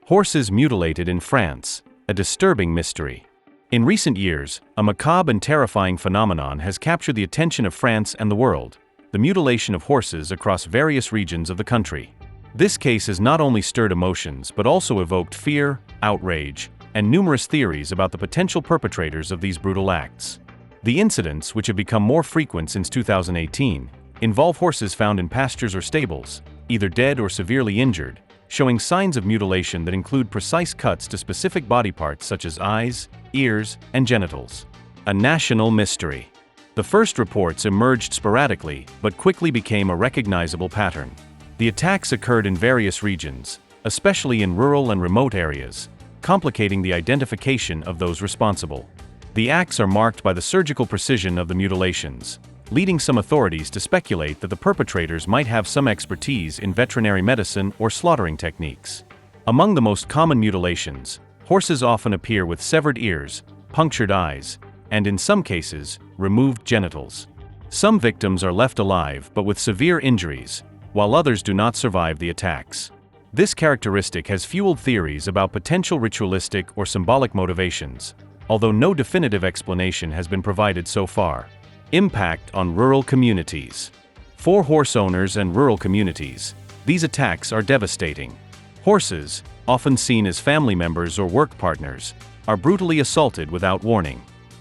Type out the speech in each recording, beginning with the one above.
Horses mutilated in France, a disturbing mystery. In recent years, a macabre and terrifying phenomenon has captured the attention of France and the world: the mutilation of horses across various regions of the country. This case has not only stirred emotions but also evoked fear, outrage, and numerous theories about the potential perpetrators of these brutal acts. The incidents, which have become more frequent since 2018, involve horses found in pastures or stables, either dead or severely injured, showing signs of mutilation that include precise cuts to specific body parts such as eyes, ears, and genitals. A national mystery. The first reports emerged sporadically but quickly became a recognizable pattern. The attacks occurred in various regions, especially in rural and remote areas, complicating the identification of those responsible. The acts are marked by the surgical precision of the mutilations, leading some authorities to speculate that the perpetrators might have some expertise in veterinary medicine or slaughtering techniques. Among the most common mutilations, horses often appear with severed ears, punctured eyes, and in some cases, removed genitals. Some victims are left alive but with severe injuries, while others do not survive the attacks. This characteristic has fueled theories about potential ritualistic or symbolic motivations, although no definitive explanation has been provided so far. Impact on rural communities. For horse owners and rural communities, these attacks are devastating. Horses, often seen as family members or work partners, are brutally assaulted without warning.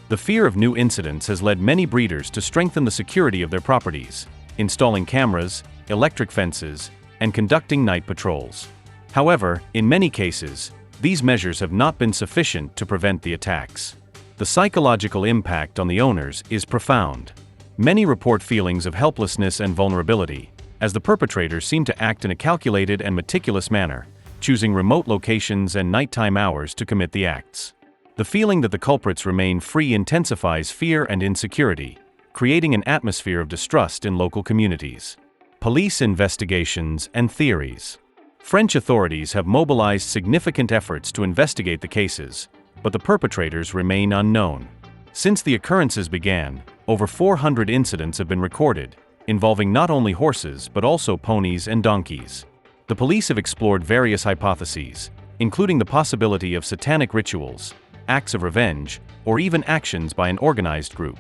The fear of new incidents has led many breeders to strengthen the security of their properties, installing cameras, electric fences, and conducting night patrols. However, in many cases, these measures have not been sufficient to prevent the attacks. The psychological impact on the owners is profound. Many report feelings of helplessness and vulnerability, as the perpetrators seem to act in a calculated and meticulous manner, choosing remote locations and nighttime hours to commit the acts. The feeling that the culprits remain free intensifies fear and insecurity, creating an atmosphere of distrust in local communities. Police investigations and theories. French authorities have mobilized significant efforts to investigate the cases, but the perpetrators remain unknown. Since the occurrences began, over 400 incidents have been recorded, involving not only horses but also ponies and donkeys. The police have explored various hypotheses, including the possibility of satanic rituals, acts of revenge, or even actions by an organized group.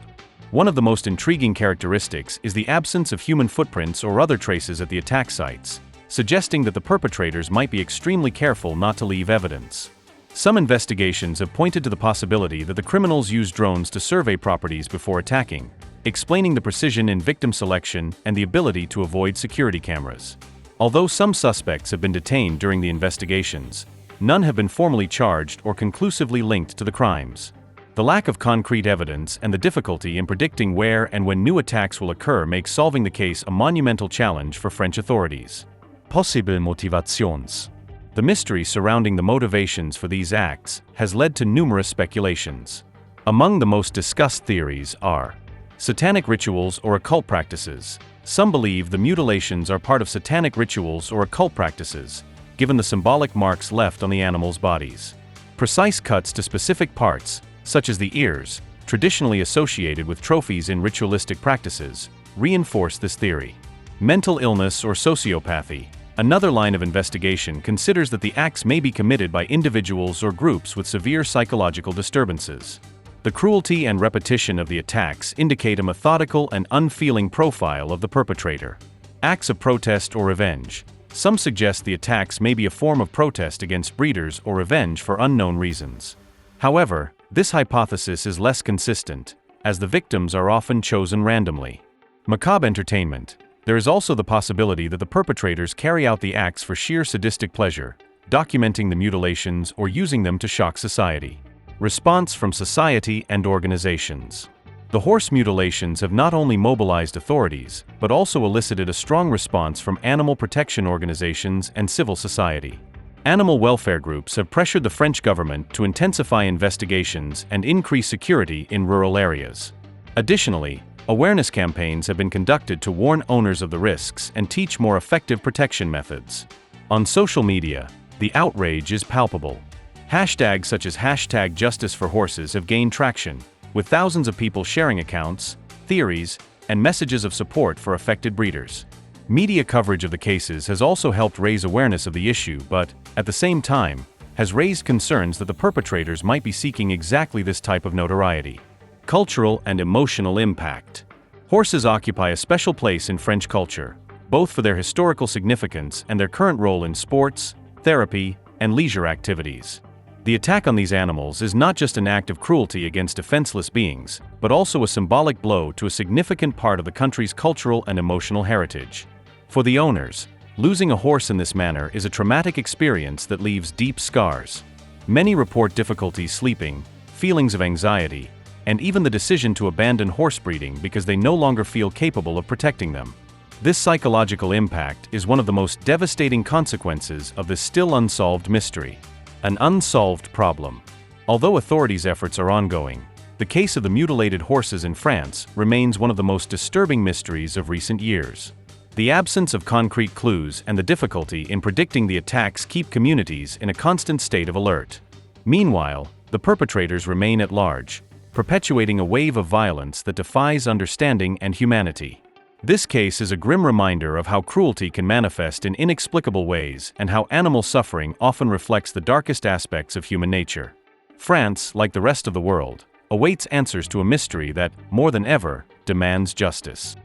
One of the most intriguing characteristics is the absence of human footprints or other traces at the attack sites, suggesting that the perpetrators might be extremely careful not to leave evidence. Some investigations have pointed to the possibility that the criminals used drones to survey properties before attacking, explaining the precision in victim selection and the ability to avoid security cameras. Although some suspects have been detained during the investigations, none have been formally charged or conclusively linked to the crimes. The lack of concrete evidence and the difficulty in predicting where and when new attacks will occur makes solving the case a monumental challenge for French authorities. Possible motivations. The mystery surrounding the motivations for these acts has led to numerous speculations. Among the most discussed theories are satanic rituals or occult practices. Some believe the mutilations are part of satanic rituals or occult practices, given the symbolic marks left on the animals' bodies. Precise cuts to specific parts, such as the ears, traditionally associated with trophies in ritualistic practices, reinforce this theory. Mental illness or sociopathy. Another line of investigation considers that the acts may be committed by individuals or groups with severe psychological disturbances. The cruelty and repetition of the attacks indicate a methodical and unfeeling profile of the perpetrator. Acts of protest or revenge. Some suggest the attacks may be a form of protest against breeders or revenge for unknown reasons. However, this hypothesis is less consistent, as the victims are often chosen randomly. Macabre entertainment. There is also the possibility that the perpetrators carry out the acts for sheer sadistic pleasure, documenting the mutilations or using them to shock society. Response from society and organizations. The horse mutilations have not only mobilized authorities, but also elicited a strong response from animal protection organizations and civil society. Animal welfare groups have pressured the French government to intensify investigations and increase security in rural areas. Additionally, awareness campaigns have been conducted to warn owners of the risks and teach more effective protection methods. On social media, the outrage is palpable. Hashtags such as #JusticeForHorses have gained traction, with thousands of people sharing accounts, theories, and messages of support for affected breeders. Media coverage of the cases has also helped raise awareness of the issue, but, at the same time, has raised concerns that the perpetrators might be seeking exactly this type of notoriety. Cultural and emotional impact. Horses occupy a special place in French culture, both for their historical significance and their current role in sports, therapy, and leisure activities. The attack on these animals is not just an act of cruelty against defenseless beings, but also a symbolic blow to a significant part of the country's cultural and emotional heritage. For the owners, losing a horse in this manner is a traumatic experience that leaves deep scars. Many report difficulties sleeping, feelings of anxiety, and even the decision to abandon horse breeding because they no longer feel capable of protecting them. This psychological impact is one of the most devastating consequences of this still unsolved mystery. An unsolved problem. Although authorities' efforts are ongoing, the case of the mutilated horses in France remains one of the most disturbing mysteries of recent years. The absence of concrete clues and the difficulty in predicting the attacks keep communities in a constant state of alert. Meanwhile, the perpetrators remain at large, perpetuating a wave of violence that defies understanding and humanity. This case is a grim reminder of how cruelty can manifest in inexplicable ways and how animal suffering often reflects the darkest aspects of human nature. France, like the rest of the world, awaits answers to a mystery that, more than ever, demands justice.